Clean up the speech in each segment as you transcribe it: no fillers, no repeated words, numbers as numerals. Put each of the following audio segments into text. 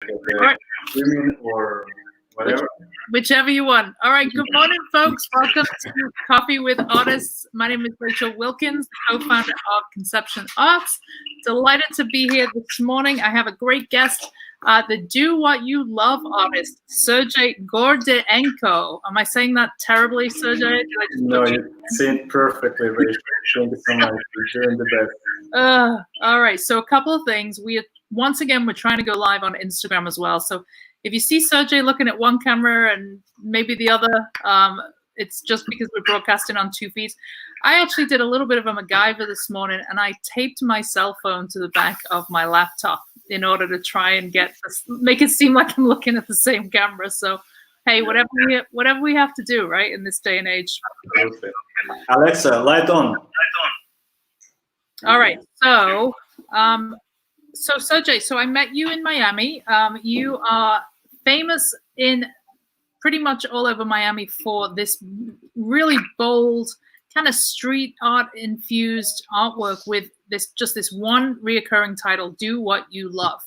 the streaming or whatever. Whichever you want. All right. Good morning, folks. Welcome to Coffee with Artists. My name is Rachel Wilkins, co-founder of Conception Arts. Delighted to be here this morning. I have a great guest, the Do What You Love artist, Sergey Gordienko. Am I saying that terribly, Sergey? No, you say it perfectly, Rachel. Thank you so much. You're doing the best. All right. So a couple of things. Once again, we're trying to go live on Instagram as well. So if you see Sergey looking at one camera and maybe the other, it's just because we're broadcasting on two feeds. I actually did a little bit of a MacGyver this morning, and I taped my cell phone to the back of my laptop in order to try and make it seem like I'm looking at the same camera. So, hey, whatever we have to do, right, in this day and age. Perfect. Alexa, light on. All right. So, Sergey, so I met you in Miami. You are famous in pretty much all over Miami for this really bold kind of street art infused artwork with this one reoccurring title, Do What You Love.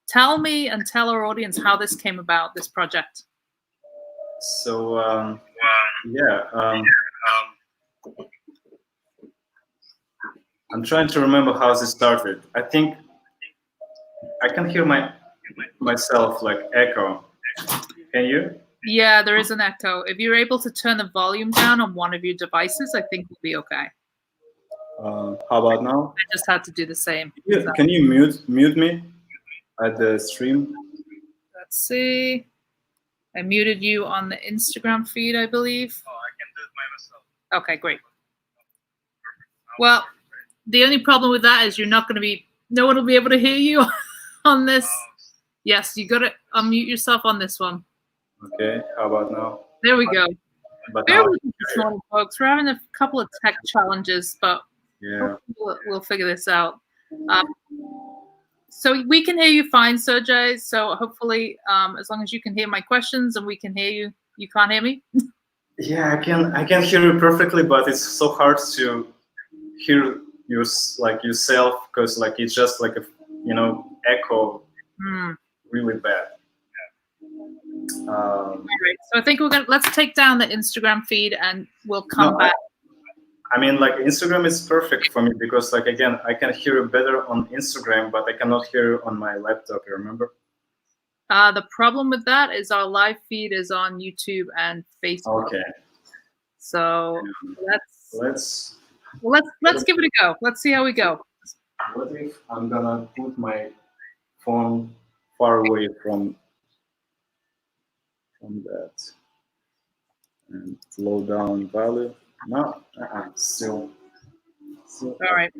Tell me and tell our audience how this came about, this project. So, I'm trying to remember how this started. I think I can hear myself like echo. Can you? Yeah, there is an echo. If you're able to turn the volume down on one of your devices, I think we'll be okay. How about now? I just had to do the same. Can you mute me at the stream? Let's see. I muted you on the Instagram feed, I believe. Oh, I can do it by myself. Okay, great. Well, the only problem with that is no one will be able to hear you on this. Yes, you got to unmute yourself on this one. Okay, how about now? There we go. But Bear with us this morning, folks. We're having a couple of tech challenges, but yeah, we'll figure this out. So we can hear you fine, Sergey. So hopefully, as long as you can hear my questions and we can hear you, you can't hear me? Yeah, I can hear you perfectly, but it's so hard to hear yourself because it's just like echo really bad. All right. So I think let's take down the Instagram feed and we'll come back. I mean, Instagram is perfect for me because again, I can hear you better on Instagram, but I cannot hear you on my laptop, you remember? The problem with that is our live feed is on YouTube and Facebook. Okay. So let's give it a go. Let's see how we go. What if I'm gonna put my phone far away from that and slow down value? No, still. All right.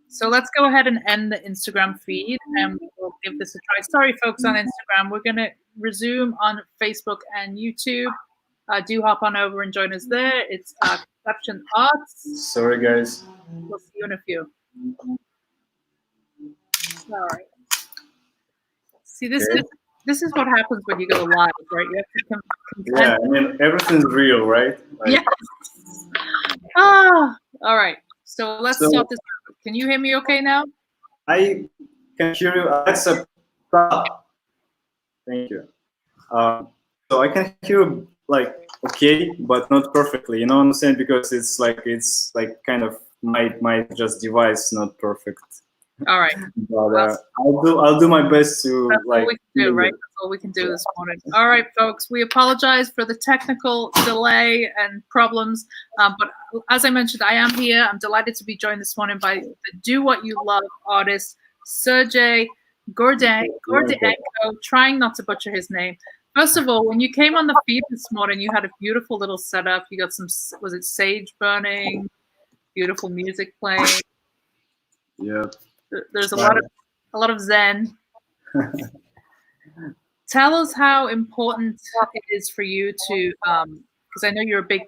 So let's go ahead and end the Instagram feed and we'll give this a try. Sorry, folks on Instagram. We're going to resume on Facebook and YouTube. Do hop on over and join us there. It's Conception Arts. Sorry, guys. We'll see you in a few. All right. See, this is what happens when you go live, right? You have to yeah, I mean, everything's real, right? Yes. All right. So let's start this. Can you hear me okay now? I can hear you. Alexa, stop. Thank you. So I can hear you okay, but not perfectly. You know what I'm saying? Because it's kind of my just device not perfect. All right. But I'll do my best to That's all we can do, right? That's all we can do this morning. All right, folks. We apologize for the technical delay and problems, but as I mentioned, I am here. I'm delighted to be joined this morning by the Do What You Love artist, Sergey Gordienko. Trying not to butcher his name. First of all, when you came on the feed this morning, you had a beautiful little setup. You got was it sage burning? Beautiful music playing. Yeah. There's a lot of Zen. Tell us how important it is for you to, because I know you're a big,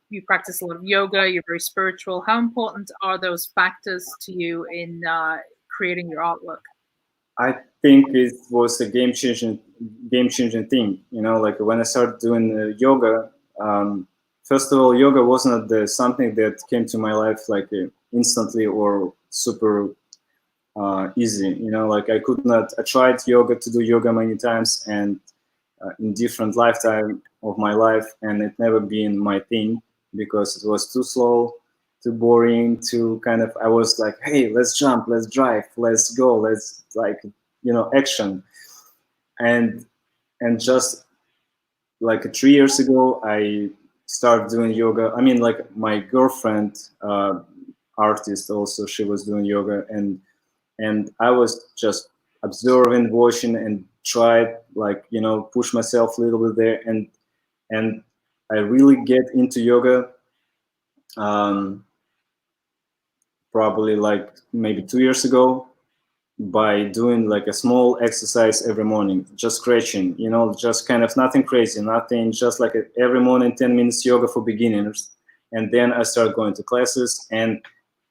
you practice a lot of yoga, you're very spiritual. How important are those factors to you in creating your artwork? I think it was a game-changing thing. When I started doing yoga, first of all, yoga wasn't something that came to my life instantly or super easy. You know, like I could not. I tried yoga to do yoga many times, and in different lifetime of my life, and it never been my thing because it was too slow, too boring, too kind of. I was like, hey, let's jump, let's drive, let's go, let's like, you know, action. And just like 3 years ago, I started doing yoga. I mean, like my girlfriend, artist, also she was doing yoga, and I was just observing, watching, and tried like, you know, push myself a little bit there, and I really get into yoga. Um, Probably like maybe 2 years ago, by doing like a small exercise every morning, just stretching, you know, just kind of nothing crazy, nothing, just like every morning 10 minutes yoga for beginners. And then I started going to classes, and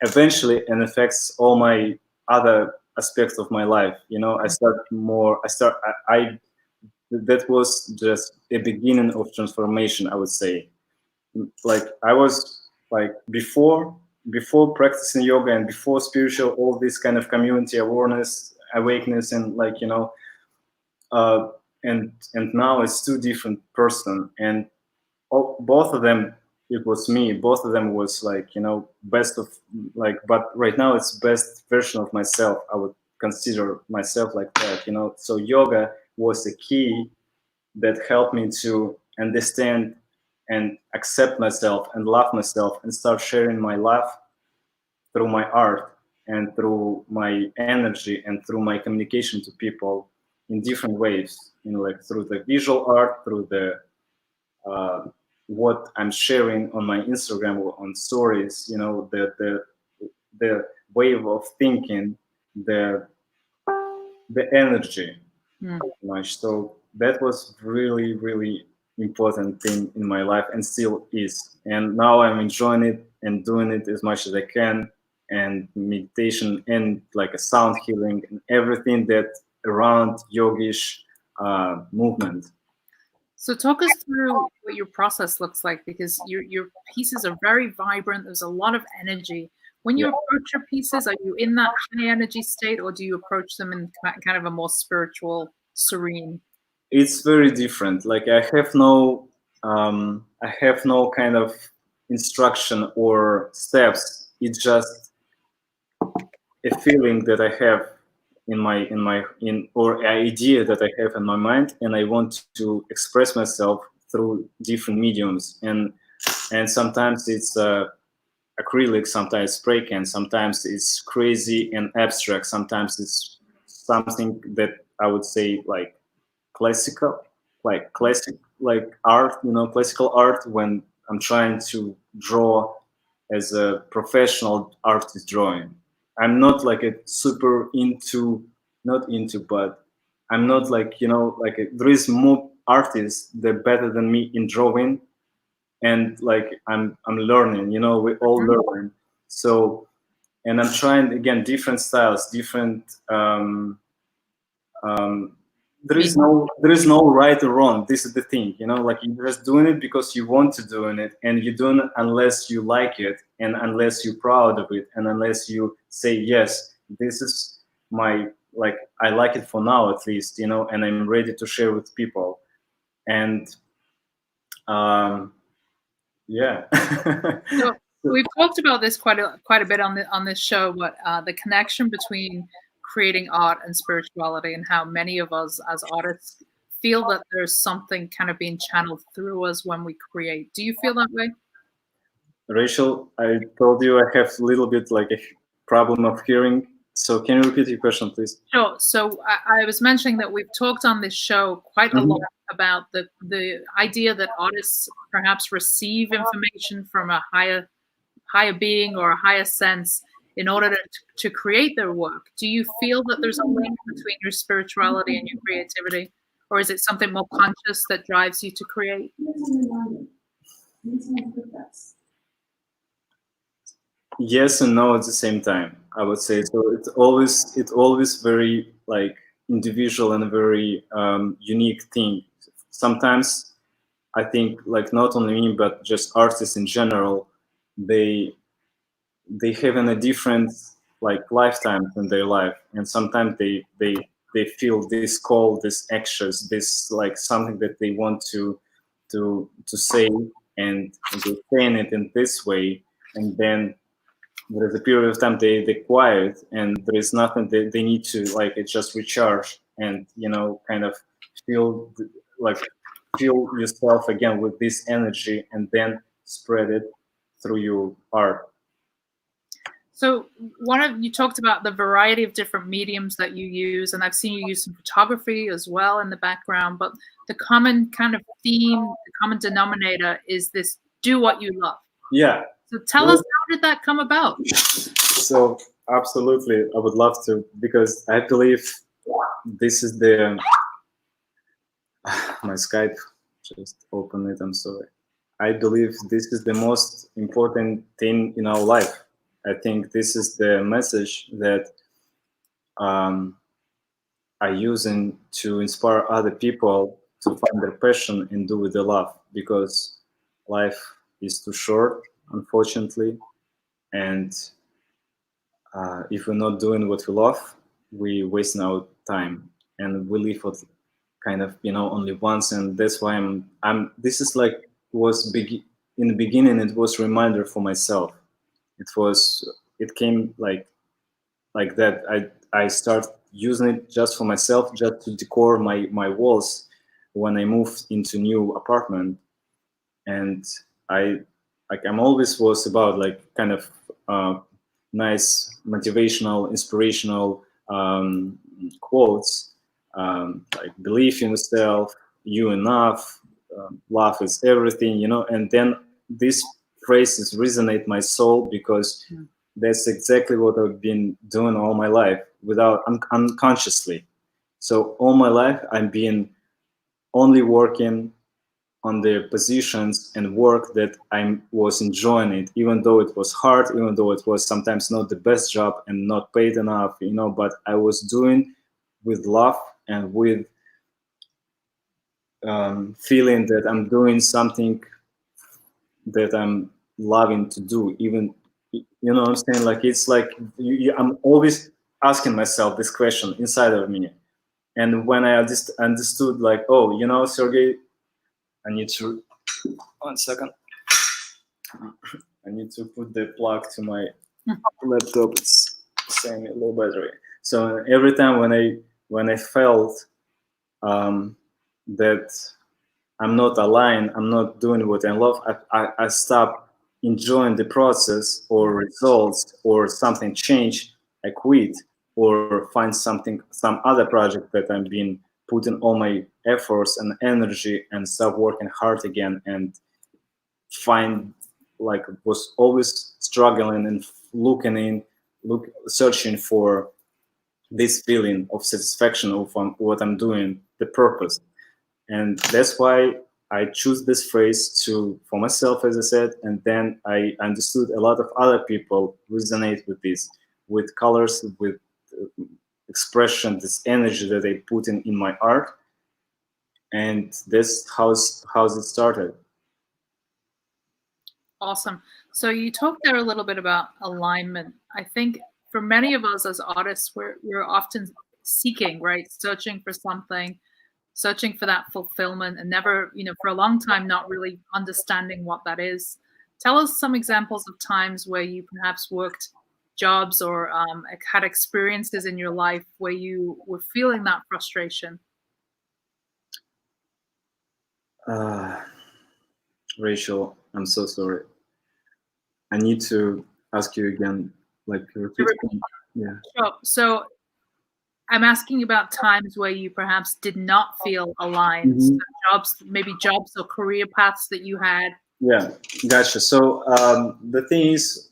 eventually it affects all my other aspects of my life. You know, I that was just a beginning of transformation, I would say. Like I was like before practicing yoga and before spiritual, all this kind of community awareness, awakeness, and like, you know, uh, and now it's two different person, and both of them, it was me, both of them was like, you know, best of, like, but right now it's best version of myself, I would consider myself like that, you know. So yoga was the key that helped me to understand and accept myself and love myself and start sharing my love through my art and through my energy and through my communication to people in different ways, you know, like through the visual art, through the what I'm sharing on my Instagram or on stories, you know, the wave of thinking, the the energy, much. So that was really, really important thing in my life and still is. And now I'm enjoying it and doing it as much as I can. And meditation and like a sound healing and everything that around yogish movement. So talk us through what your process looks like, because your pieces are very vibrant. There's a lot of energy. When you Yeah. approach your pieces, are you in that high energy state, or do you approach them in kind of a more spiritual, serene? It's very different. Like I have no kind of instruction or steps. It's just a feeling that I have in or idea that I have in my mind, and I want to express myself through different mediums. And sometimes it's acrylic, sometimes spray can, sometimes it's crazy and abstract, sometimes it's something that I would say like classical, like classic, like art, you know, classical art, when I'm trying to draw as a professional artist drawing. I'm not like a super into, not into, but I'm not like, you know, like there is more artists that better than me in drawing, and like I'm learning, you know, we all learn. So, and I'm trying again different styles, different um, there is no right or wrong. This is the thing, you know, like you're just doing it because you want to doing it, and you doing it unless you like it, and unless you're proud of it, and unless you say yes, this is my, like I like it for now at least, you know, and I'm ready to share with people. And um, yeah. So we've talked about this quite a bit on this show, but the connection between creating art and spirituality, and how many of us as artists feel that there's something kind of being channeled through us when we create. Do you feel that way? Rachel, I told you I have a little bit like a problem of hearing. So can you repeat your question, please? Sure. So I was mentioning that we've talked on this show quite a lot about the idea that artists perhaps receive information from a higher being or a higher sense in order to create their work. Do you feel that there's a link between your spirituality and your creativity, or is it something more conscious that drives you to create? Yes and no at the same time, I would say. So it's always very like individual and a very unique thing. Sometimes I think like not only me but just artists in general, they have a different like lifetimes in their life, and sometimes they feel this call, this anxious, this like something that they want to say, and they saying it in this way, and then there is a period of time they quiet, and there is nothing they need to like, it just recharge, and kind of feel like feel yourself again with this energy, and then spread it through your art. So you talked about the variety of different mediums that you use, and I've seen you use some photography as well in the background, but the common kind of theme, the common denominator is this: do what you love. Yeah. So tell us, how did that come about? So absolutely, I would love to, because I believe this is the my Skype just open it, I'm sorry. I believe this is the most important thing in our life. I think this is the message that I using to inspire other people to find their passion and do with the love, because life is too short, unfortunately, and if we're not doing what we love, we wasting our time, and we live for kind of only once, and that's why I'm this is like was big in the beginning. It was a reminder for myself. It came like that. I start using it just for myself, just to decor my walls when I moved into new apartment. And I'm always was about like kind of nice motivational, inspirational quotes, like believe in yourself, you enough, love is everything, and then these phrases resonate my soul, because that's exactly what I've been doing all my life without unconsciously. So all my life I've been only working on the positions and work that I was enjoying it, even though it was hard, even though it was sometimes not the best job and not paid enough, but I was doing with love and with feeling that I'm doing something that I'm loving to do. Even, what I'm saying? Like, it's like I'm always asking myself this question inside of me. And when I just understood, like, oh, Sergey, I need to, 1 second. I need to put the plug to my laptop. It's saying low battery. So every time when I felt that I'm not aligned, I'm not doing what I love, I stop enjoying the process or results or something change, I quit or find some other project that I've been putting all my efforts and energy and stop working hard again, and find like was always struggling and searching for this feeling of satisfaction of what I'm doing, the purpose. And that's why I choose this phrase for myself, as I said, and then I understood a lot of other people resonate with this, with colors, with expression, this energy that I put in my art, and this how it started. Awesome. So you talked there a little bit about alignment. I think for many of us as artists, we're often seeking, right, searching for something, searching for that fulfillment, and never, for a long time, not really understanding what that is. Tell us some examples of times where you perhaps worked jobs or had experiences in your life where you were feeling that frustration. Rachel, I'm so sorry. I need to ask you again, like repeat. Yeah. Sure. So I'm asking about times where you perhaps did not feel aligned. Mm-hmm. So jobs or career paths that you had. Yeah, gotcha. So the thing is,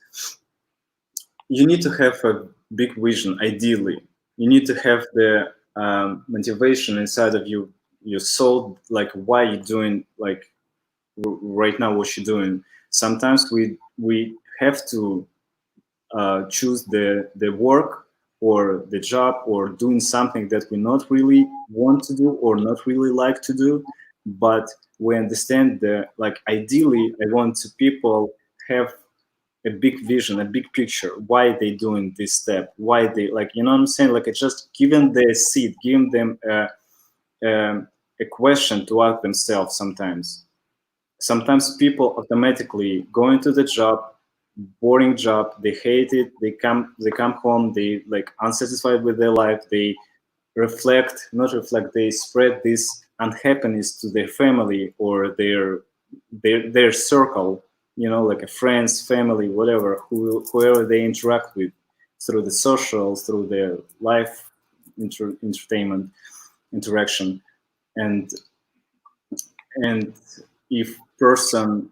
you need to have a big vision. Ideally, you need to have the motivation inside of you, your soul, like why you're doing like right now what you're doing. Sometimes we have to choose the work or the job or doing something that we not really want to do or not really like to do, but we understand that like ideally I want to people have a big vision, a big picture, why they doing this step, why they, like, you know what I'm saying? Like, it's just giving the seed, giving them a question to ask themselves. Sometimes people automatically go into the job, boring job, they hate it, they come home, they like unsatisfied with their life, they they spread this unhappiness to their family or their circle, you know, like a friends, family, whatever, whoever they interact with through the social, through their life entertainment interaction. And and if person,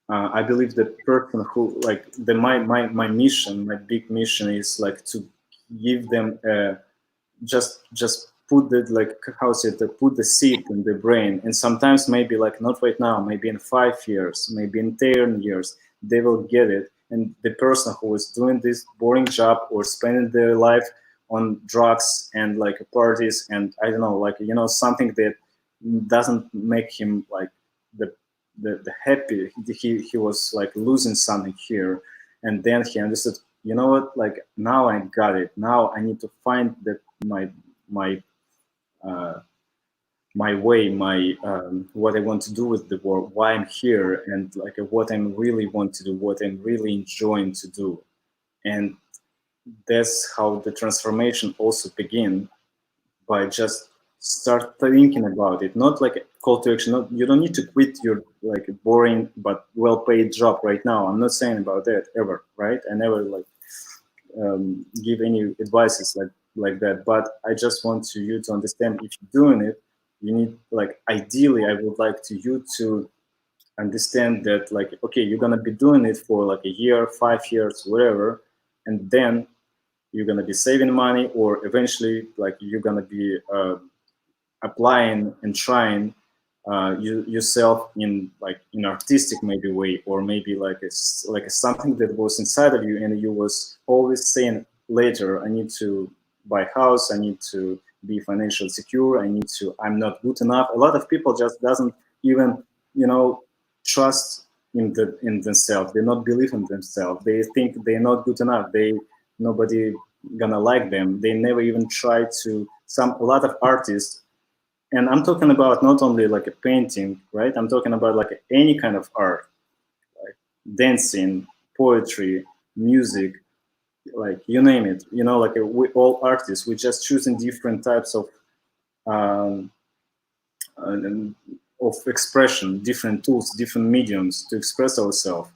I believe the person who, like, my mission, my big mission is like to give them just put the, like, how is it, put the seed in the brain. And sometimes maybe like not right now, maybe in 5 years, maybe in 10 years, they will get it. And the person who is doing this boring job or spending their life on drugs and like parties and I don't know, like, you know, something that doesn't make him like the happy, he was like losing something here. And then he understood, you know what, like, now I got it, now I need to find that my my way, my what I want to do with the world, why I'm here, and like what I'm really want to do, what I'm really enjoying to do. And that's how the transformation also begin, by just start thinking about it, not like a call to action. Not, you don't need to quit your like boring but well-paid job right now. I'm not saying about that ever, right? I never like give any advices like that. But I just want you to understand, if you're doing it, you need, like, ideally, I would like you to understand that, like, okay, you're gonna be doing it for like a year, 5 years, whatever, and then you're gonna be saving money, or eventually, like, you're gonna be applying and trying yourself in like in artistic maybe way, or maybe like it's like something that was inside of you, and you was always saying later, I need to buy a house, I need to be financially secure, I'm not good enough. A lot of people just doesn't even, you know, trust in themselves. They not believe in themselves. They think they're not good enough. Nobody gonna like them. They never even try to. A lot of artists, and I'm talking about not only like a painting, right? I'm talking about like any kind of art, like dancing, poetry, music, like you name it. You know, like we all artists, we just choosing different types um, of expression, different tools, different mediums to express ourselves.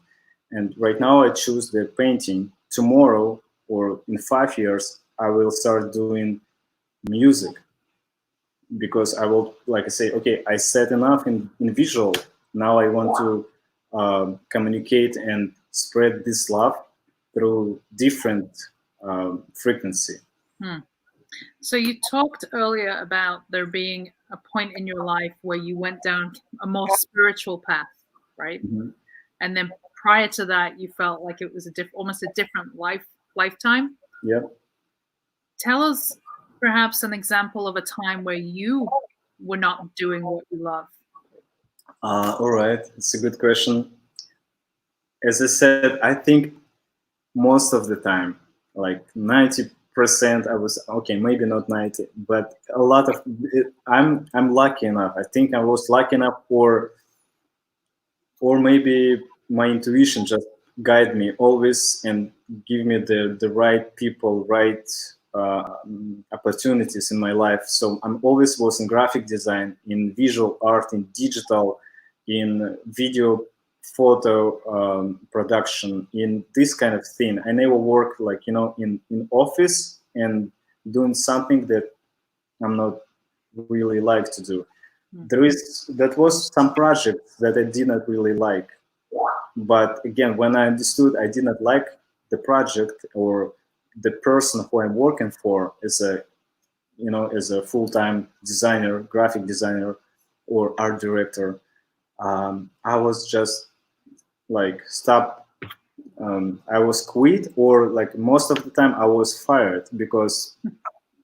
And right now, I choose the painting. Tomorrow, or in 5 years, I will start doing music, because I will, like I say, okay, I said enough in visual. Now I want to communicate and spread this love through different frequency. So you talked earlier about there being a point in your life where you went down a more spiritual path, right? Mm-hmm. And then prior to that, you felt like it was almost a different lifetime. Yeah. Tell us perhaps an example of a time where you were not doing what you love. All right, it's a good question. As I said, I think most of the time, like 90%, I was okay, maybe not 90, but a lot of it, I'm lucky enough. I think I was lucky enough, or maybe my intuition just guide me always and give me the right people, right opportunities in my life. So I'm always was in graphic design, in visual art, in digital, in video photo production, in this kind of thing. I never work like, you know, in office and doing something that I'm not really like to do. That was some projects that I did not really like. But again, when I understood I did not like the project or the person who I'm working for as a, you know, as a full-time designer, graphic designer, or art director, I was just like stop. I was quit, or like most of the time I was fired, because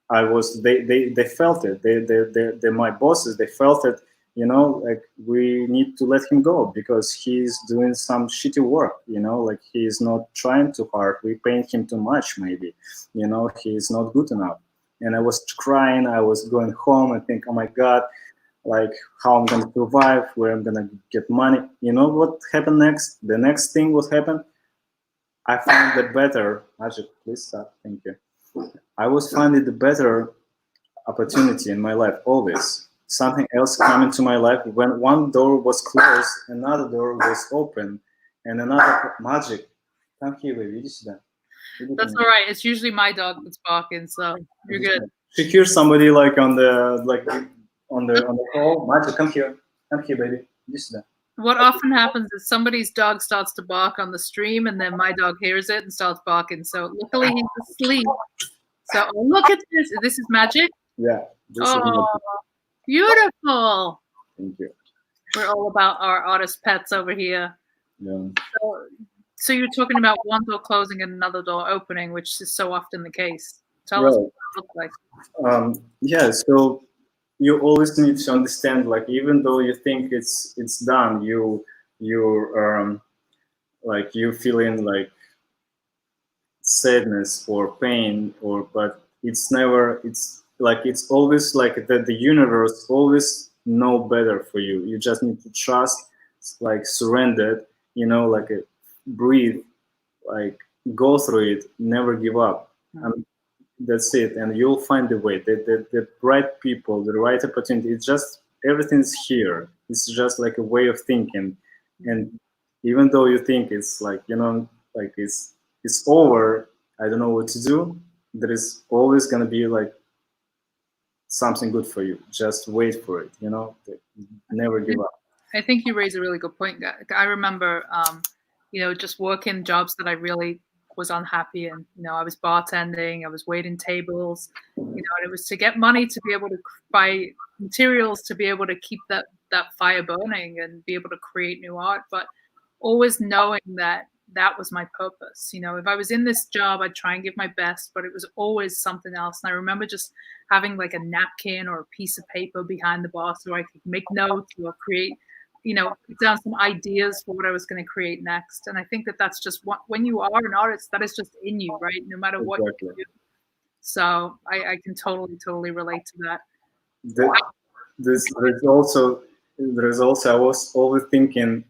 I was they felt it. They my bosses, they felt it. you know, like we need to let him go because he's doing some shitty work, you know, like he's not trying too hard. We paid him too much, maybe, you know, he's not good enough. And I was crying. I was going home and think, oh my God, like how I'm gonna survive, where I'm gonna get money. You know what happened next? The next thing what happened? I found the better. Magic, please stop. Thank you. I was finding the better opportunity in my life always. Something else came into my life. When one door was closed, another door was open, and another magic. Come here, baby. That's all right. It's usually my dog that's barking, so you're good. She hears somebody like on the call. Magic, come here, baby. What often happens is somebody's dog starts to bark on the stream, and then my dog hears it and starts barking. So luckily he's asleep. So look at this. This is magic. Yeah. Oh, beautiful. Thank you. We're all about our artist pets over here. Yeah. So you're talking about one door closing and another door opening, which is so often the case. Tell us what it looks like. Yeah. So you always need to understand, like, even though you think it's done, you're like you feeling like sadness or pain, but it's never. It's like it's always like that. The universe always know better for you. You just need to trust, like surrender. You know, like breathe, like go through it. Never give up. And that's it. And you'll find the way. The right people, the right opportunity. It's just everything's here. It's just like a way of thinking. And even though you think it's like, you know, like it's over, I don't know what to do, there is always going to be like something good for you. Just wait for it, you know, never give up. I think you raise a really good point. I remember, you know, just working jobs that I really was unhappy in. You know, I was bartending, I was waiting tables, you know, and it was to get money to be able to buy materials to be able to keep that fire burning and be able to create new art, but always knowing that was my purpose. You know, if I was in this job, I'd try and give my best, but it was always something else. And I remember just having like a napkin or a piece of paper behind the bar so I could make notes or create, you know, put down some ideas for what I was going to create next. And I think that's just when you are an artist, that is just in you, right? No matter what you do. So I can totally relate to that. There's also I was always thinking,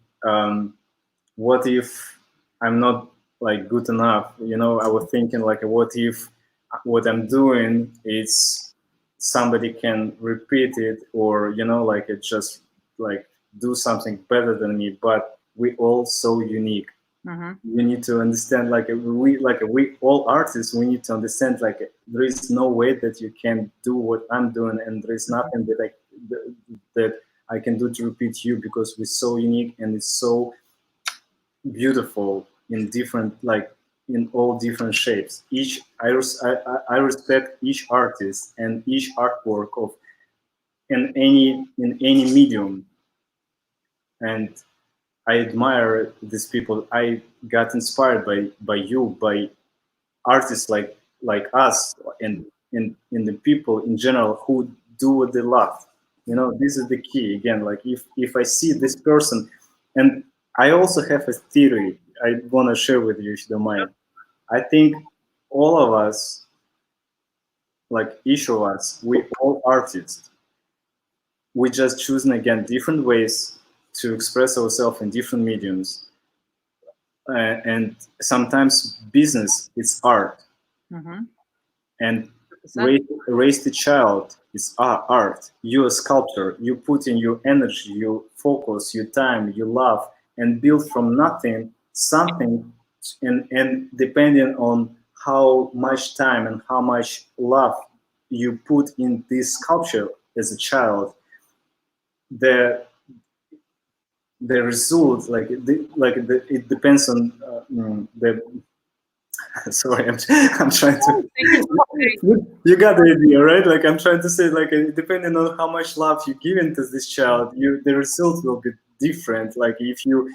what if I'm not like good enough? You know, I was thinking like, what if what I'm doing is somebody can repeat it, or you know, like it just like do something better than me. But we all so unique. You need to understand, like we all artists, we need to understand like there is no way that you can do what I'm doing, and there is nothing that I can do to repeat you, because we're so unique and it's so beautiful in different, like in all different shapes. I respect each artist and each artwork of in any medium, and I admire these people. I got inspired by you, by artists like us, and in the people in general who do what they love. You know, this is the key again. Like if I see this person, and I also have a theory I want to share with you, if you don't mind. I think all of us, like each of us, we all artists. We just choosing again different ways to express ourselves in different mediums. And sometimes business is art. And raise the child is art. You're a sculptor. You put in your energy, your focus, your time, your love, and build from nothing something. And depending on how much time and how much love you put in this sculpture as a child, the result, it depends on the. Sorry, I'm trying to. You got the idea, right? Like I'm trying to say, like depending on how much love you give into this child, the result will be different. Like if you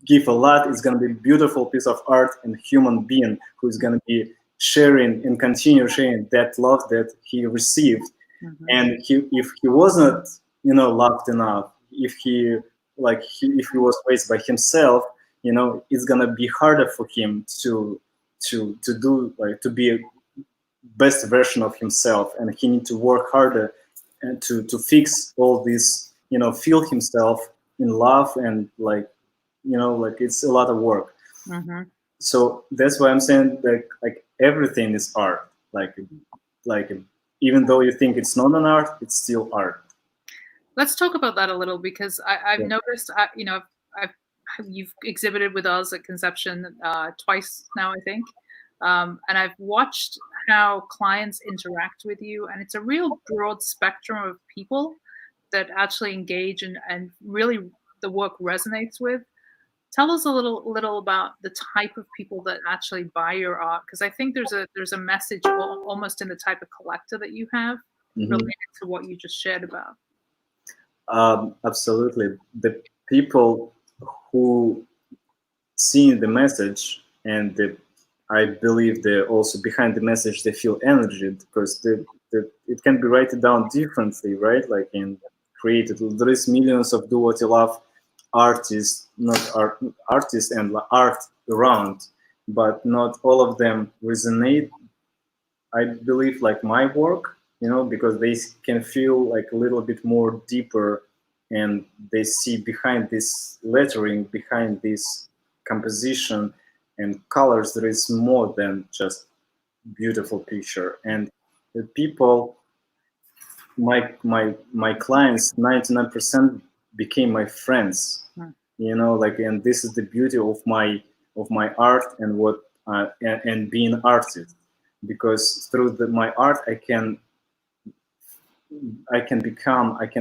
give a lot, it's gonna be a beautiful piece of art and human being who is gonna be sharing and continue sharing that love that he received. And if he wasn't loved enough, if he if he was raised by himself, it's gonna be harder for him to do, like, to be a best version of himself, and he need to work harder and to fix all this, feel himself in love, and like it's a lot of work. Mm-hmm. So that's why I'm saying that, like, everything is art. Like even though you think it's not an art, it's still art. Let's talk about that a little, because I've Yeah. noticed, you've exhibited with us at Conception twice now, I think. And I've watched how clients interact with you, and it's a real broad spectrum of people that actually engage, and really the work resonates with. Tell us a little about the type of people that actually buy your art, because I think there's a message almost in the type of collector that you have, related to what you just shared about. Absolutely. The people who see the message, and I believe they're also behind the message, they feel energy, because it can be written down differently, right? Like in created, there is millions of do what you love artists, artists and art around, but not all of them resonate, I believe, like my work, because they can feel like a little bit more deeper, and they see behind this lettering, behind this composition and colors, there is more than just beautiful picture. And the people, my clients, 99% became my friends. Like, and this is the beauty of my art, and what and being an artist, because through my art I can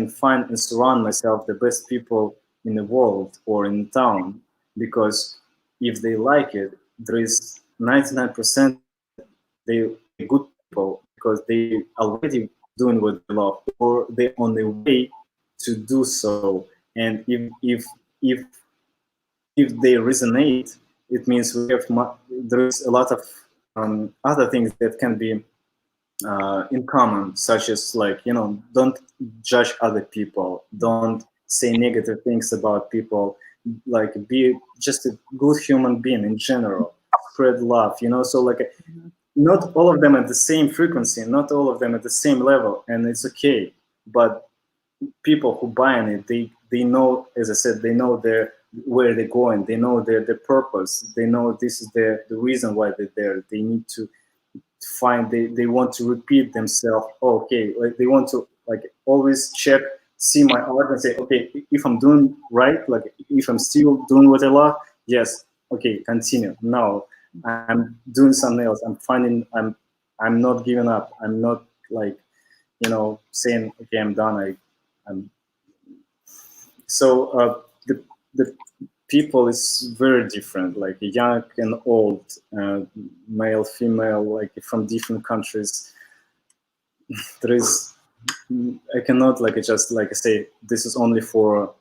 find and surround myself the best people in the world or in town, because if they like it, there is 99% they good people, because they already doing what they love, or they're on the way to do so. And if they resonate, it means there is a lot of other things that can be in common, such as, like, don't judge other people, don't say negative things about people, like, be just a good human being in general, spread love, so, like, not all of them at the same frequency, not all of them at the same level, and it's okay. But people who buy in it, they know, as I said, they know where they're going, they know their purpose, they know this is the reason why they're there. They need to find, they want to repeat themselves. Okay, like, they want to, like, always check, see my art and say, okay, if I'm doing right, like, if I'm still doing what I love, yes, okay, continue. No, I'm doing something else. I'm not giving up. I'm not, like, saying, okay, I'm done. I'm so the people is very different, like young and old, male, female, like from different countries. There is, I cannot, like, just, like I say, this is only for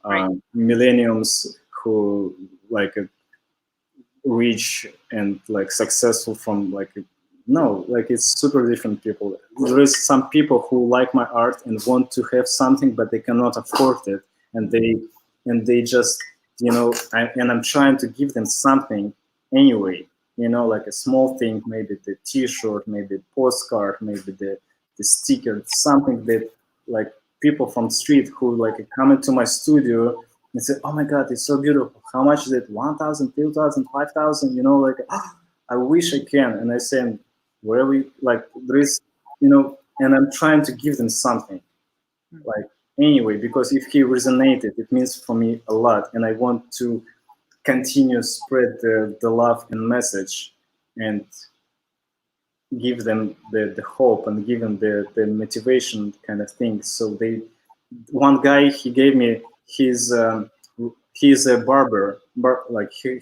millenniums who, like, rich and, like, successful from, like, no, like, it's super different people. There is some people who like my art and want to have something, but they cannot afford it, and they just, and I'm trying to give them something anyway, like a small thing, maybe the T-shirt, maybe the postcard, maybe the sticker, something that, like, people from the street who, like, come into my studio and say, oh my God, it's so beautiful. How much is it? 1,000, 2,000, 5,000, like, I wish I can. And I say, wherever, like, there is, and I'm trying to give them something, like, anyway, because if he resonated, it means for me a lot. And I want to continue spread the love and message, and give them the hope, and give them the motivation kind of thing. So one guy, he gave me he's a barber, like he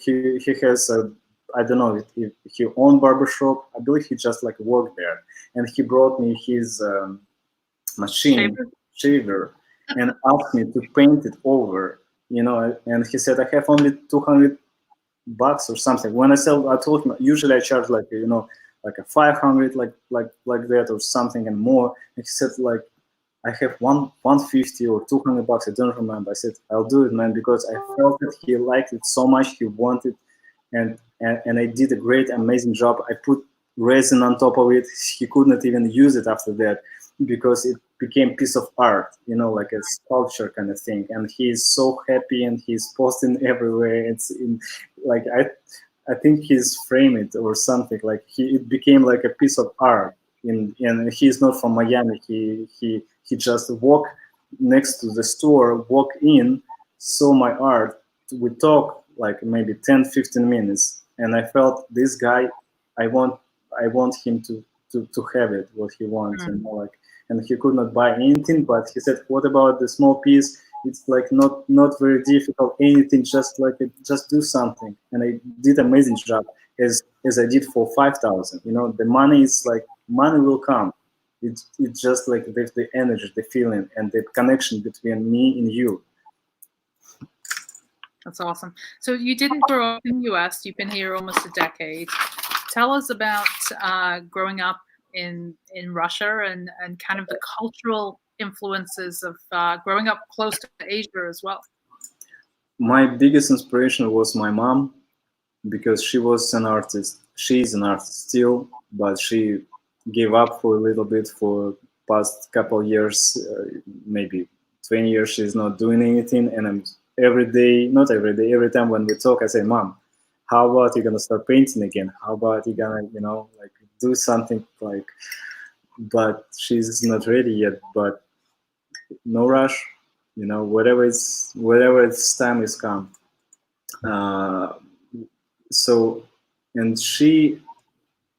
has a, I don't know if he owned barbershop. I believe he just, like, worked there, and he brought me his machine shaver, and asked me to paint it over, and he said, I have only $200 or something. When I told him, usually I charge, like, like a 500, like that or something and more. And he said, like, I have 150 or 200 bucks. I don't remember. I said, I'll do it, man, because I felt that he liked it so much. He wanted, and I did a great, amazing job. I put resin on top of it. He could not even use it after that because it became piece of art, like a sculpture kind of thing. And he's so happy, and he's posting everywhere. It's in, like, I think he's framed it or something. Like it became like a piece of art. And he's not from Miami. He just walked next to the store, walk in, saw my art. We talk like maybe 10-15 minutes, and I felt this guy, I want him to have it what he wants, like. And he could not buy anything, but he said, what about the small piece? It's like not very difficult, anything, just do something. And I did amazing job as I did for 5,000. The money is like, money will come. It's just like the energy, the feeling, and the connection between me and you. That's awesome. So you didn't grow up in the US. You've been here almost a decade. Tell us about growing up in Russia and kind of the cultural influences of growing up close to Asia as well. My biggest inspiration was my mom, because she was an artist. She's an artist still, but she gave up for a little bit for past couple years, maybe 20 years. She's not doing anything, and I'm every time when we talk, I say, Mom, how about you're gonna start painting again? How about you're gonna, like do something like, but she's not ready yet, but no rush, whatever its time is come. So, and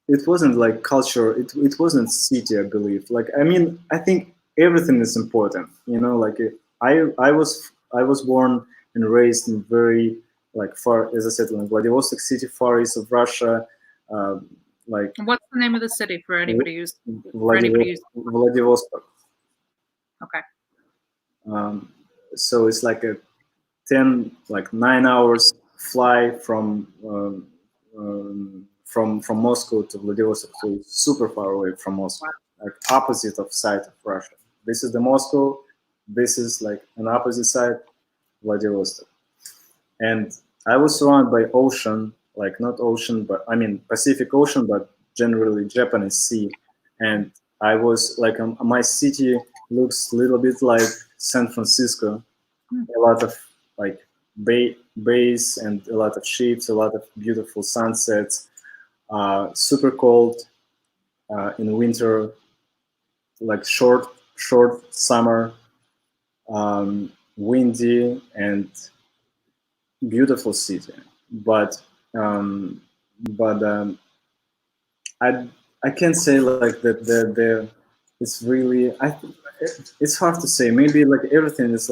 it wasn't like culture, it wasn't city, I believe. Like, I think everything is important, like I was born and raised in very, like, far, as I said, in Vladivostok city, far east of Russia. Like, what's the name of the city for anybody who's Vladivostok. Okay. So it's like a 9 hours fly from Moscow to Vladivostok, so it's super far away from Moscow. Wow. Like opposite of side of Russia. This is the Moscow. This is like an opposite side, Vladivostok. And I was surrounded by ocean, like not ocean, but Pacific Ocean, but generally Japanese Sea. And I was like, my city looks a little bit like San Francisco. A lot of like bays and a lot of ships, a lot of beautiful sunsets. Super cold in winter, like short summer, windy and beautiful city. But I can't say like that. It's really, it's hard to say. Maybe like everything's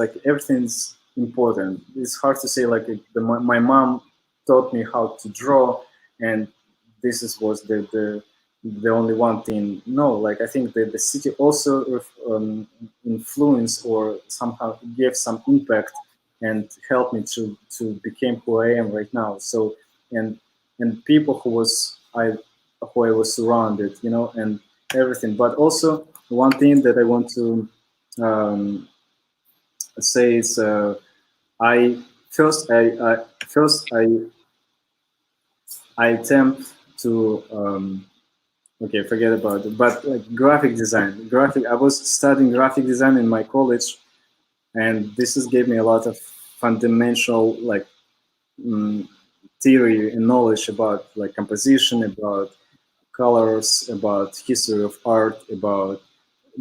important. It's hard to say. Like my mom taught me how to draw, and was the only one thing. No, like I think that the city also influenced or somehow gave some impact and helped me to become who I am right now. So and people who I was surrounded, and everything. But also one thing that I want to say is I attempt to okay, forget about it. But like graphic design, I was studying graphic design in my college, and gave me a lot of fundamental like theory and knowledge about like composition, about colors, about history of art, about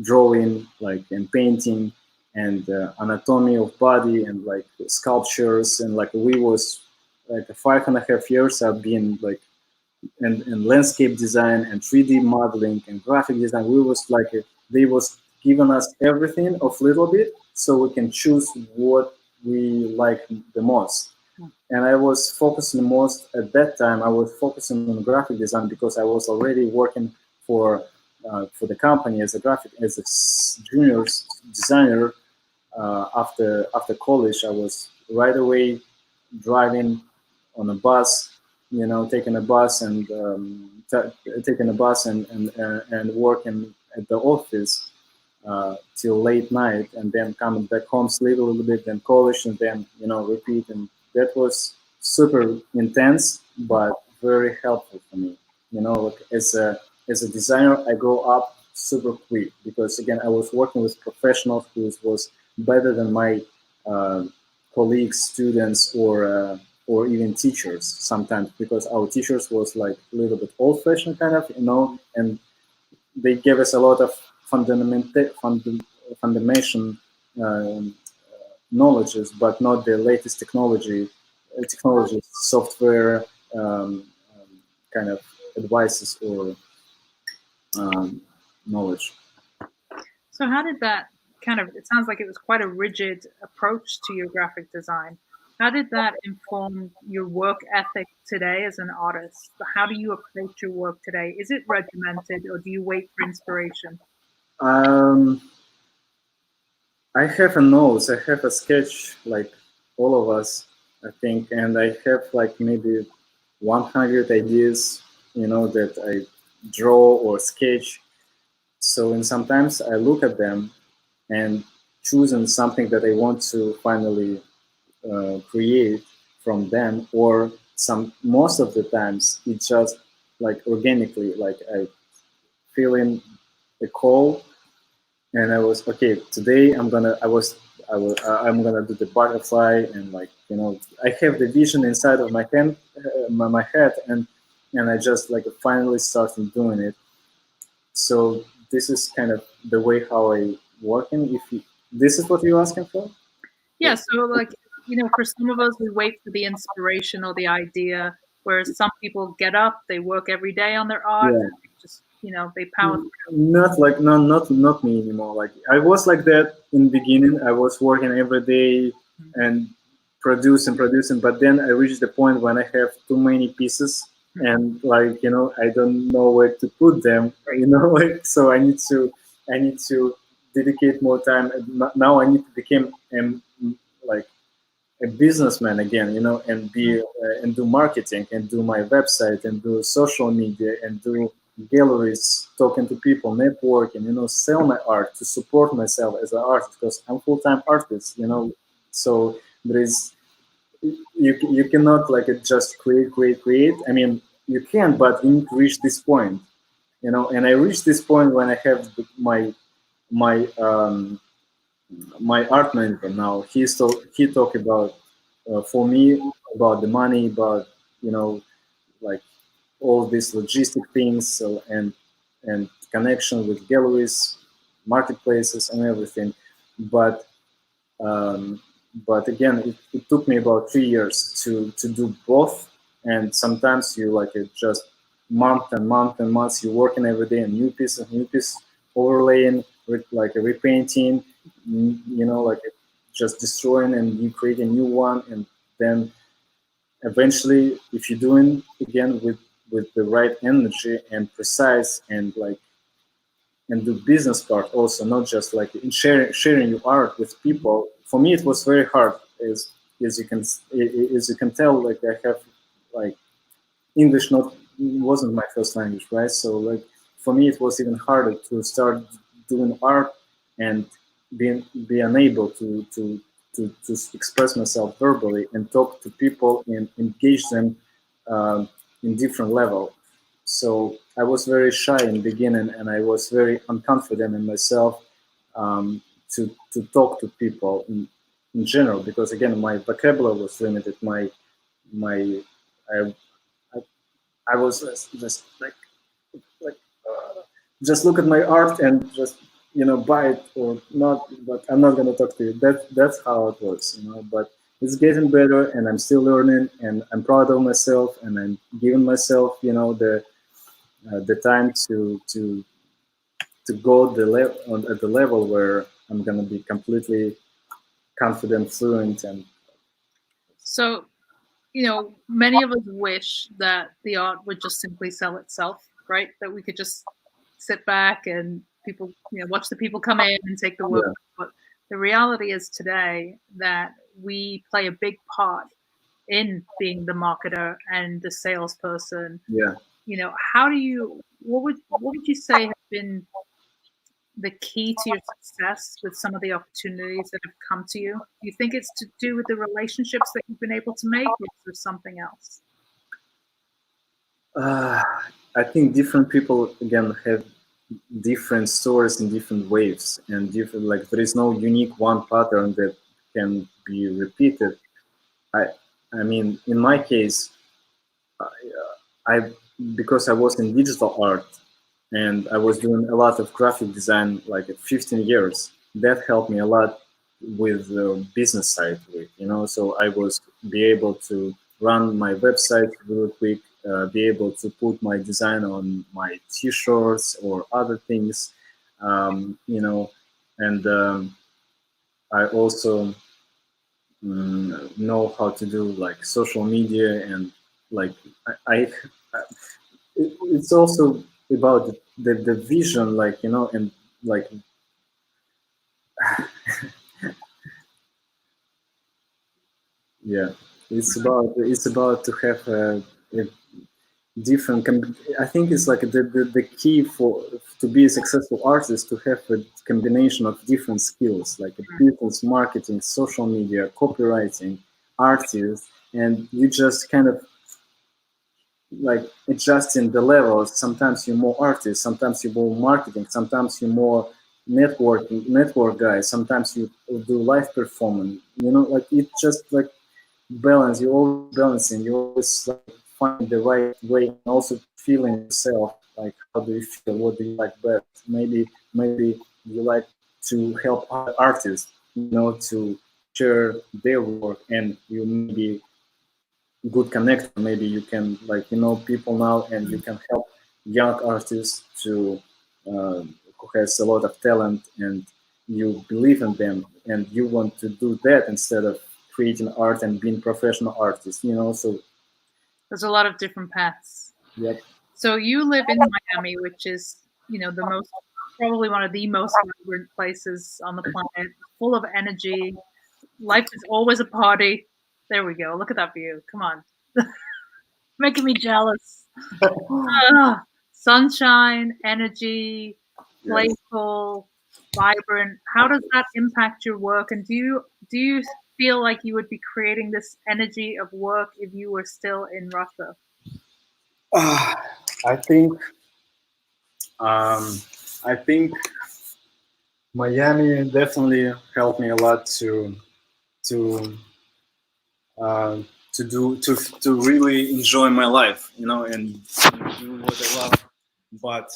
drawing, like, and painting, and anatomy of body, and like sculptures. And like we was like 5.5 years I've been like in landscape design and 3D modeling and graphic design. We was like they was giving us everything of little bit, so we can choose what we like the most. And I was focusing most at that time. I was focusing on graphic design because I was already working for the company as a junior designer. After college, I was right away driving on a bus, taking a bus and working at the office till late night, and then coming back home, sleep a little bit, then college, and then repeat. And that was super intense, but very helpful for me. Like as a designer, I grow up super quick because again, I was working with professionals who was better than my uh, colleagues, students, or even teachers sometimes, because our teachers was like a little bit old-fashioned kind of, and they gave us a lot of fundamentation knowledges, but not the latest technologies, software, kind of advices or knowledge. So how did that it sounds like it was quite a rigid approach to your graphic design. How did that inform your work ethic today as an artist? How do you approach your work today? Is it regimented or do you wait for inspiration? Um, I have a notes. I have a sketch like all of us, I think, and I have like maybe 100 ideas, that I draw or sketch. So, and sometimes I look at them and choosing something that I want to finally create from them, or most of the times it's just like organically, like I feel in a call, and I was okay. Today I'm gonna do the butterfly, and like I have the vision inside of my hand, my head, and I just like finally started doing it. So this is kind of the way how I work. And this is what you're asking for. Yeah, so like, for some of us, we wait for the inspiration or the idea, whereas some people get up, they work every day on their art, Yeah. just, they power through. Not like not me anymore. Like I was like that in the beginning. I was working every day and producing, but then I reached the point when I have too many pieces, and like I don't know where to put them. Like so I need to dedicate more time. Now I need to become like a businessman again, and be and do marketing and do my website and do social media and do galleries, talking to people, networking, sell my art to support myself as an artist because I'm full-time artist, So there is you cannot like just create. I mean, you can, but you need to reach this point, And I reached this point when I have my my art manager now. He talk about for me about the money, about like all these logistic things, so and connection with galleries, marketplaces, and everything. But um, but again, it took me about 3 years to do both, and sometimes you like it just month and month and months. You're working every day, a new piece, overlaying, like a repainting, like just destroying, and you create a new one, and then eventually, if you're doing again with the right energy and precise and like and do business part also, not just like in sharing your art with people. For me, it was very hard, as you can tell. Like I have like English not wasn't my first language, right? So like for me, it was even harder to start doing art and be unable to express myself verbally and talk to people and engage them in different level. So I was very shy in the beginning, and I was very unconfident in myself to talk to people in general, because again my vocabulary was limited. My I, I was just like just look at my art and just buy it or not, but I'm not gonna talk to you. That's how it works, But it's getting better, and I'm still learning, and I'm proud of myself, and I'm giving myself the time to go at the level where I'm gonna be completely confident, fluent, and So, many of us wish that the art would just simply sell itself, right? That we could just sit back and people, watch the people come in and take the work. yeah, But the reality is today that we play a big part in being the marketer and the salesperson. yeah. How do you? What would you say have been the key to your success with some of the opportunities that have come to you? Do you think it's to do with the relationships that you've been able to make, or is there something else? I think different people again have different stories in different waves and different, like there is no unique one pattern that can be repeated. I I mean, in my case, I because I was in digital art and I was doing a lot of graphic design like at 15 years. That helped me a lot with the business side of it, So I was be able to run my website really quick, be able to put my design on my T-shirts or other things, and I also know how to do like social media and like I it's also about the vision, like and like yeah, it's about to have a different. I think it's like the key for to be a successful artist to have a combination of different skills, like business, marketing, social media, copywriting, artists, and you just kind of like adjusting the levels. Sometimes you're more artist, sometimes you're more marketing, sometimes you're more network guy, sometimes you do live performance. Like it just like balance. You're always balancing. You always like find the right way, and also feeling yourself. Like how do you feel? What do you like best? Maybe you like to help other artists, to share their work, and you maybe good connector. Maybe you can like people now, and you can help young artists to who has a lot of talent, and you believe in them, and you want to do that instead of creating art and being professional artist. So There's a lot of different paths. yep. So you live in Miami, which is, probably one of the most vibrant places on the planet, full of energy. Life is always a party. There we go. Look at that view. Come on. Making me jealous. Sunshine, energy, playful, vibrant. How does that impact your work? And do you feel like you would be creating this energy of work if you were still in Russia? I think I think Miami definitely helped me a lot to uh, to really enjoy my life, and do what I love. But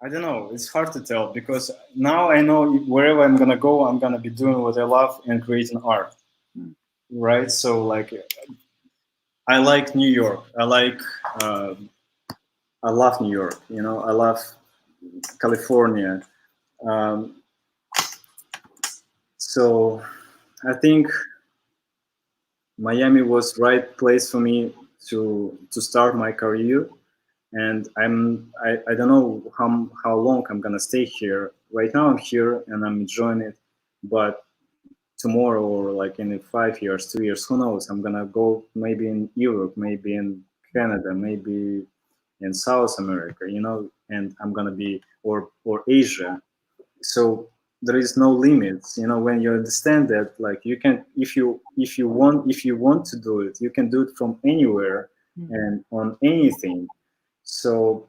I don't know. It's hard to tell because now I know wherever I'm gonna go, I'm gonna be doing what I love and creating art, right? So like, I like New York. Uh, I love New York. I love California. Um, so I think Miami was right place for me to start my career, and I don't know how long I'm gonna stay here. Right now I'm here and I'm enjoying it, but tomorrow or like in 5 years, 2 years, who knows? I'm gonna go maybe in Europe, maybe in Canada, maybe in South America, and I'm gonna be or Asia. So there is no limits, when you understand that, like you can, if you want to do it, you can do it from anywhere and on anything. So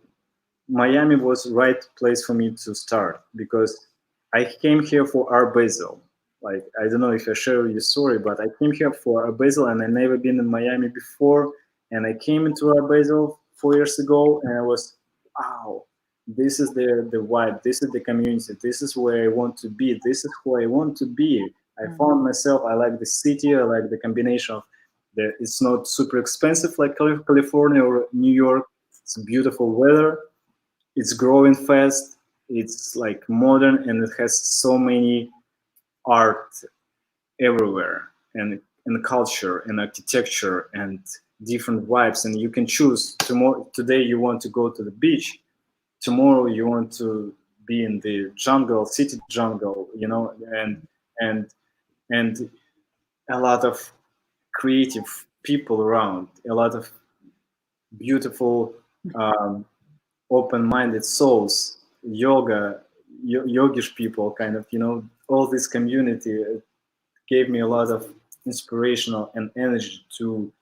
Miami was the right place for me to start because I came here for Art Basel. Like I don't know if I share your story, but I came here for Art Basel and I never been in Miami before. And I came into Art Basel 4 years ago, and I was, wow, this is the vibe, this is the community, this is where I want to be, this is who I want to be. I found myself. I like the city. I like the combination of the. It's not super expensive like California or New York. It's beautiful weather, it's growing fast, it's like modern, and it has so many art everywhere, and culture and architecture and different vibes, and you can choose. Today you want to go to the beach, tomorrow you want to be in the jungle, city jungle, and and a lot of creative people around, a lot of beautiful, open-minded souls. yogish people, kind of, all this community gave me a lot of inspirational and energy to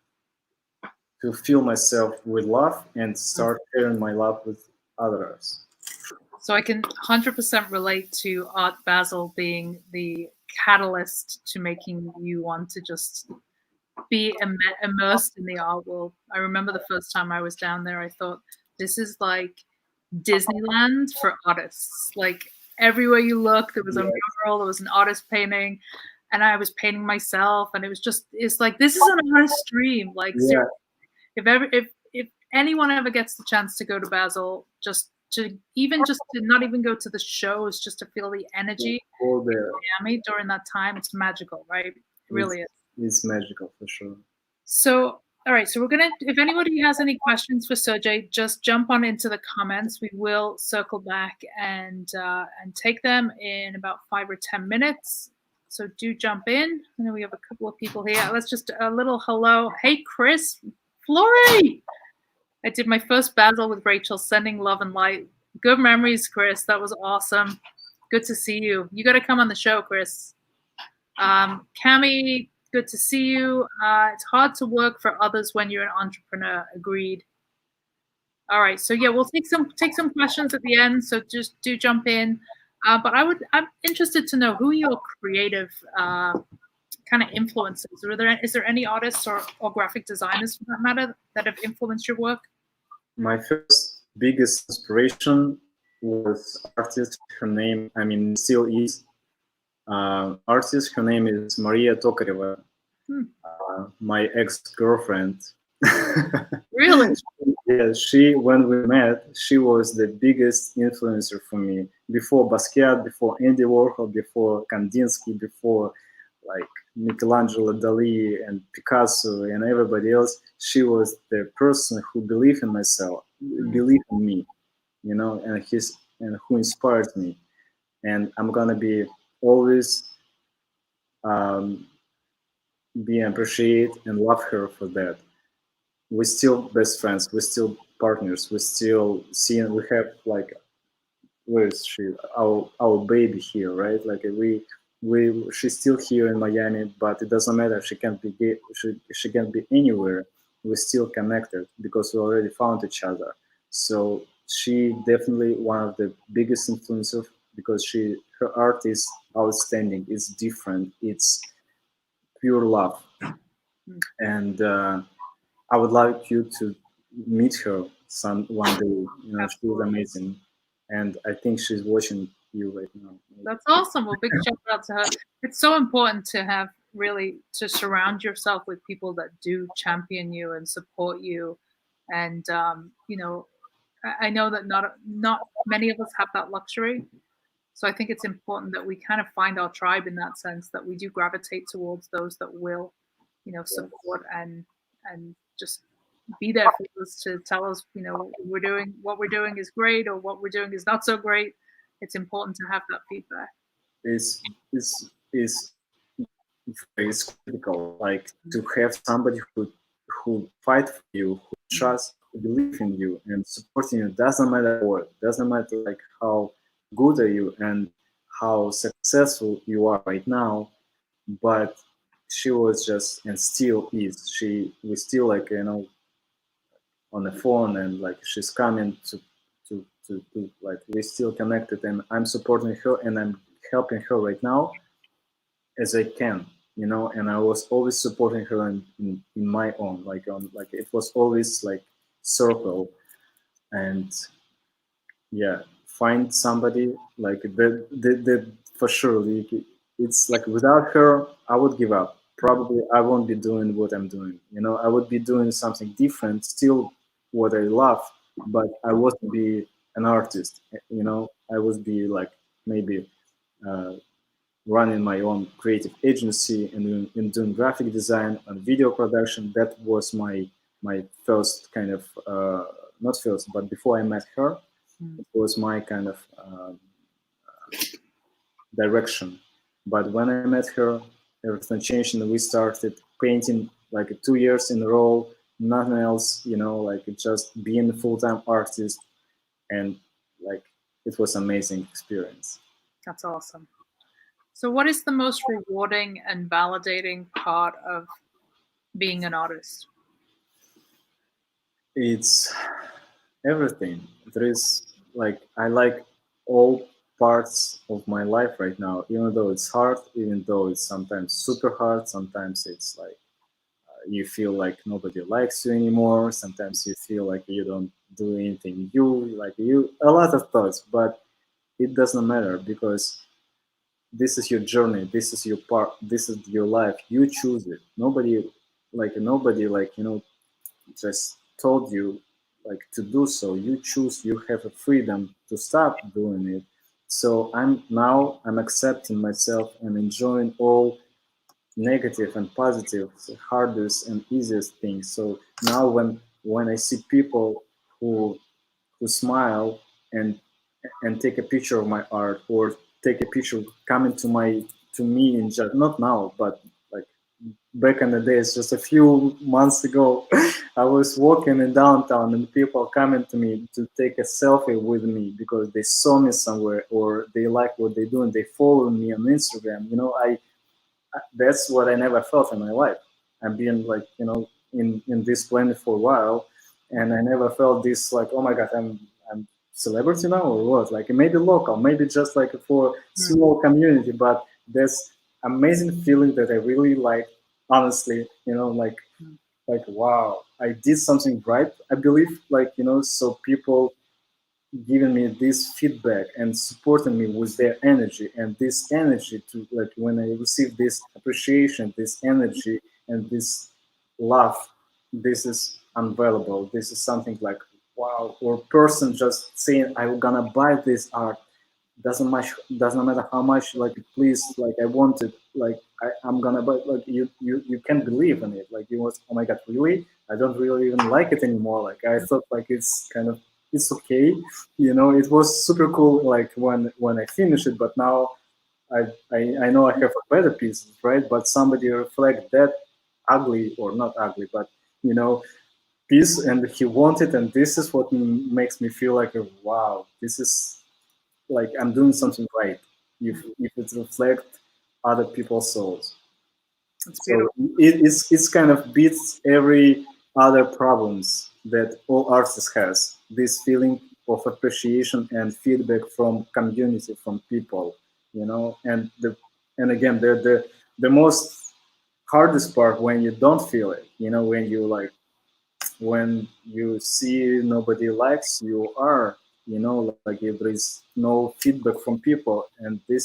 fill myself with love and start sharing my love with others. So I can 100% relate to Art Basel being the catalyst to making you want to just be immersed in the art world. I remember the first time I was down there, I thought, this is like Disneyland for artists. Like everywhere you look, there was a mural, there was an artist painting, and I was painting myself, and it's like, this is an artist dream. Like, if anyone ever gets the chance to go to Basel, just to not even go to the shows, just to feel the energy in Miami during that time, it's magical, right? It really is. It's magical for sure. So, all right. So if anybody has any questions for Sergey, just jump on into the comments. We will circle back and take them in about 5 or 10 minutes. So do jump in. And then we have a couple of people here. Let's just a little hello. Hey, Chris, Flory. I did my first Basel with Rachel, sending love and light. Good memories, Chris. That was awesome. Good to see you. You got to come on the show, Chris. Cami, good to see you. It's hard to work for others when you're an entrepreneur. Agreed. All right. So yeah, we'll take some questions at the end. So just do jump in. But I'm interested to know who your creative kind of influences. Is there any artists or graphic designers, for that matter, that have influenced your work? My first biggest inspiration was artist. Her name, still is. Artist, her name is Maria Tokareva, my ex-girlfriend. Really? Yeah, when we met, she was the biggest influencer for me. Before Basquiat, before Andy Warhol, before Kandinsky, before like Michelangelo, Dali, and Picasso, and everybody else, she was the person who believed in myself, believed in me, and who inspired me. And I'm gonna be always be appreciate and love her for that. We're still best friends. We're still partners. We're still seeing. We have like, where is she? Our baby here, right? Like she's still here in Miami, but it doesn't matter. She can be anywhere. We're still connected because we already found each other. So she definitely one of the biggest influences because her art is outstanding. It's different. It's pure love, and I would like you to meet her one day. She's amazing, and I think she's watching you right now. That's awesome. Well, big shout out to her. It's so important to surround yourself with people that do champion you and support you. And I know that not many of us have that luxury. So I think it's important that we kind of find our tribe in that sense, that we do gravitate towards those that will, support and just be there for us to tell us, what we're doing is great or what we're doing is not so great. It's important to have that feedback. It's critical, like to have somebody who fight for you, who trusts, who believe in you, and supporting you. Doesn't matter what, doesn't matter like how good are you and how successful you are right now, but she was just and still is. We still like on the phone and like she's coming to like we're still connected and I'm supporting her and I'm helping her right now as I can, and I was always supporting her in my own like it was always like circle and yeah, find somebody like the for sure. It's like without her I would give up. Probably I won't be doing what I'm doing. I would be doing something different, still what I love, but I wouldn't be an artist. I would be like maybe running my own creative agency and doing graphic design and video production. That was my first kind of not first, but before I met her, it was my kind of direction. But when I met her, everything changed and we started painting like 2 years in a row, nothing else, like just being a full-time artist and like it was amazing experience. That's awesome. So what is the most rewarding and validating part of being an artist? It's everything. There is like I like all parts of my life right now, even though it's hard, even though it's sometimes super hard, sometimes it's like you feel like nobody likes you anymore, sometimes you feel like you don't do anything you a lot of thoughts, but it doesn't matter because this is your journey, this is your part, this is your life, you choose it. Nobody like just told you like to do so. You choose, you have a freedom to stop doing it. So I'm accepting myself and enjoying all negative and positive, hardest and easiest things. So now when I see people who smile and take a picture of my art, or take a picture coming to me, and just not now but like back in the days, just a few months ago, I was walking in downtown and people coming to me to take a selfie with me because they saw me somewhere or they like what they do and they follow me on Instagram. That's what I never felt in my life. I've been like, in this planet for a while, and I never felt this like, oh my god, I'm celebrity now or what? Like maybe local, maybe just like for small community, but there's amazing feeling that I really like. Honestly, like wow, I did something right. I believe, so people giving me this feedback and supporting me with their energy, and this energy to like when I receive this appreciation, this energy and this love, this is unvaluable. This is something like wow. Or person just saying I'm gonna buy this art, doesn't matter how much like please like I want it, like I'm gonna buy, like you can't believe in it, like it was, oh my god, really, I don't really even like it anymore. Like I thought like it's kind of, it's okay, it was super cool like when I finished it, but now I know I have a better piece, right? But somebody reflect that ugly, or not ugly, but you know piece, and he wanted, and this is what makes me feel like wow, this is like I'm doing something right if it reflects other people's souls. That's So beautiful. it's kind of beats every other problems that all artists has. This feeling of appreciation and feedback from community, from people, and again the most hardest part when you don't feel it, when you like when you see nobody likes you, are like if there is no feedback from people, and I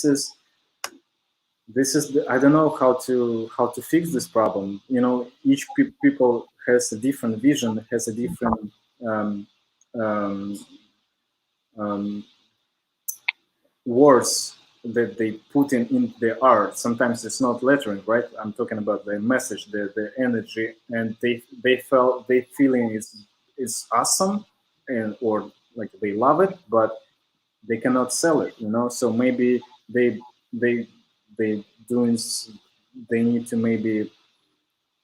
don't know how to fix this problem. Each people has a different vision, has a different um, um, um, words that they put in their art. Sometimes it's not lettering, right? I'm talking about the message, the energy, and they feeling is awesome, and or like they love it, but they cannot sell it. So maybe they they doing they need to maybe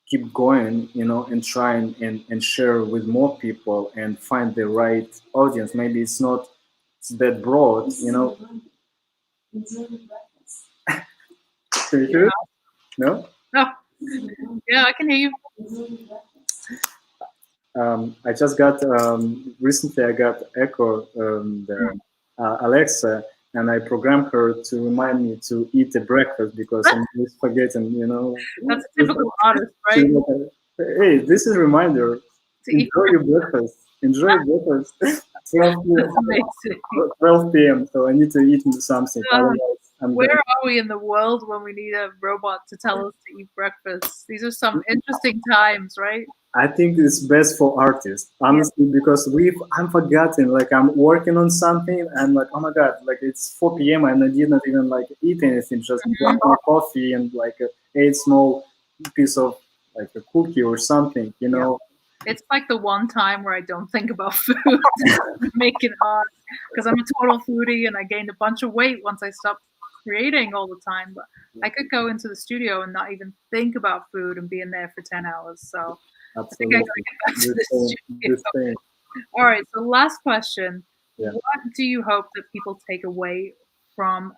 keep going, and try and share with more people and find the right audience. Maybe it's not it's that broad. Can you hear it? No? Oh, yeah, I can hear you. I just got recently. I got Echo, the Alexa, and I programmed her to remind me to eat a breakfast because I'm always forgetting. That's a typical artist, right? Hey, this is a reminder. To eat Enjoy your breakfast. Enjoy your breakfast. 12 That's amazing. 12 p.m. So I need to eat something. Otherwise, I'm Where gonna. are we in the world when we need a robot to tell us to eat breakfast? These are some interesting times, right? I think it's best for artists, honestly, because I'm forgotten. Like I'm working on something, and like, oh my god, like it's 4 p.m. and I did not even like eat anything, just drank my coffee and like ate small piece of like a cookie or something. It's like the one time where I don't think about food, make it hard because I'm a total foodie and I gained a bunch of weight once I stopped creating all the time. But I could go into the studio and not even think about food and be in there for 10 hours. So I think I Absolutely. gotta get back to This the thing, studio. this thing. All right. So last question. Yeah. What do you hope that people take away from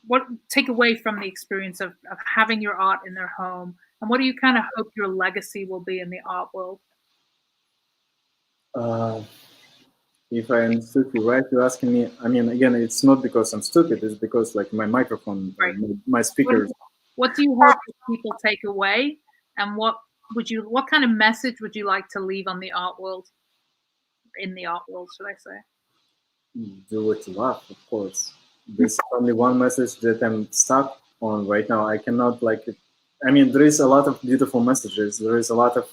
the experience of having your art in their home, and what do you kind of hope your legacy will be in the art world? Uh, if I understood you right, you're asking me. I mean, again, it's not because I'm stupid. It's because like my microphone, Right. my speakers. What do you hope that people take away, and what kind of message would you like to leave on the art world, in the art world, should I say? Do what you love, of course. There's only one message that I'm stuck on right now. I cannot like it. I mean, there is a lot of beautiful messages. There is a lot of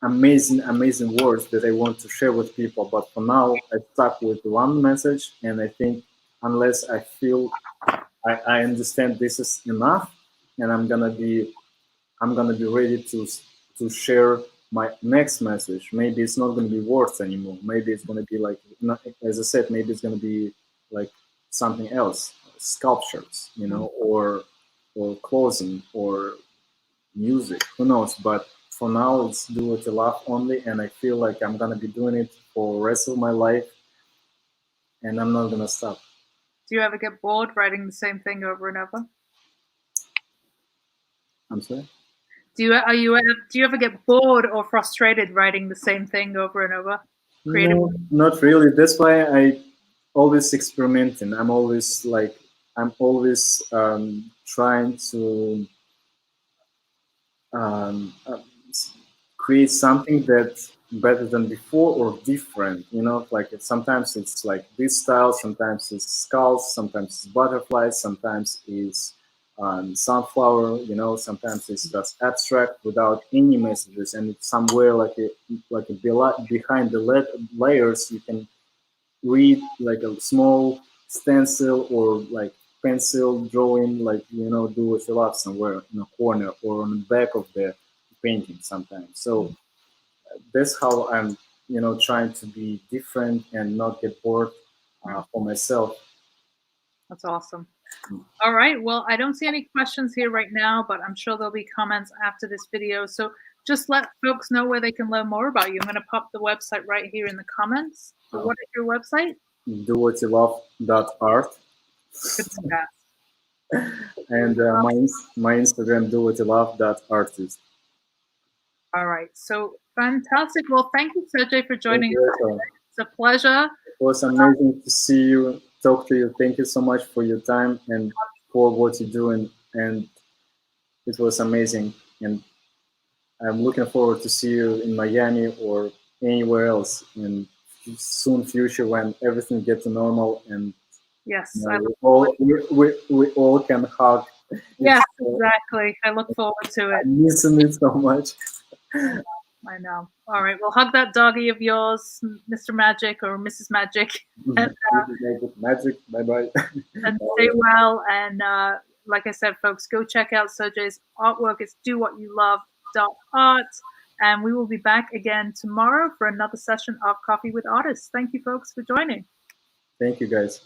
amazing words that I want to share with people. But for now, I stuck with one message, and I think unless I feel I understand this is enough, and I'm gonna be ready to share my next message. Maybe it's not gonna be words anymore. Maybe it's gonna be like, as I said, maybe it's gonna be like something else, sculptures, you know, or clothing or music. Who knows? But for now, it's do what you love only, and I feel like I'm gonna be doing it for the rest of my life, and I'm not gonna stop. Do you ever get bored writing the same thing over and over? I'm sorry. Do you ever get bored or frustrated writing the same thing over and over? Creative. No, not really. That's why I always experimenting. I'm always trying to um, uh, create something that's better than before or different. You know, like sometimes it's like this style, sometimes it's skulls, sometimes it's butterflies, sometimes it's sunflower. You know, sometimes it's just abstract without any messages, and it's somewhere behind the layers you can read like a small stencil or like pencil drawing, like do with a lot somewhere in a corner or on the back of the painting sometimes. So that's how I'm trying to be different and not get bored for myself. That's awesome. All right. Well, I don't see any questions here right now, but I'm sure there'll be comments after this video. So just let folks know where they can learn more about you. I'm going to pop the website right here in the comments. So what is your website? DoWhatYouLove.art. Good stuff. And my Instagram, DoWhatYouLove.artist. All right. So fantastic. Well, thank you, Sergey, for joining us. Welcome. It's a pleasure. It was amazing to see you, talk to you. Thank you so much for your time and for what you're doing. And it was amazing. And I'm looking forward to see you in Miami or anywhere else in soon future when everything gets to normal and Yes, we all can hug. Yes, exactly. I look forward to it. I'm missing it so much. I know. All right. Well, hug that doggy of yours, Mr. Magic or Mrs. Magic. And, Magic. Bye-bye. And stay well. And like I said, folks, go check out Sergey's artwork. It's dowhatyouLove.art. And we will be back again tomorrow for another session of Coffee with Artists. Thank you, folks, for joining. Thank you, guys.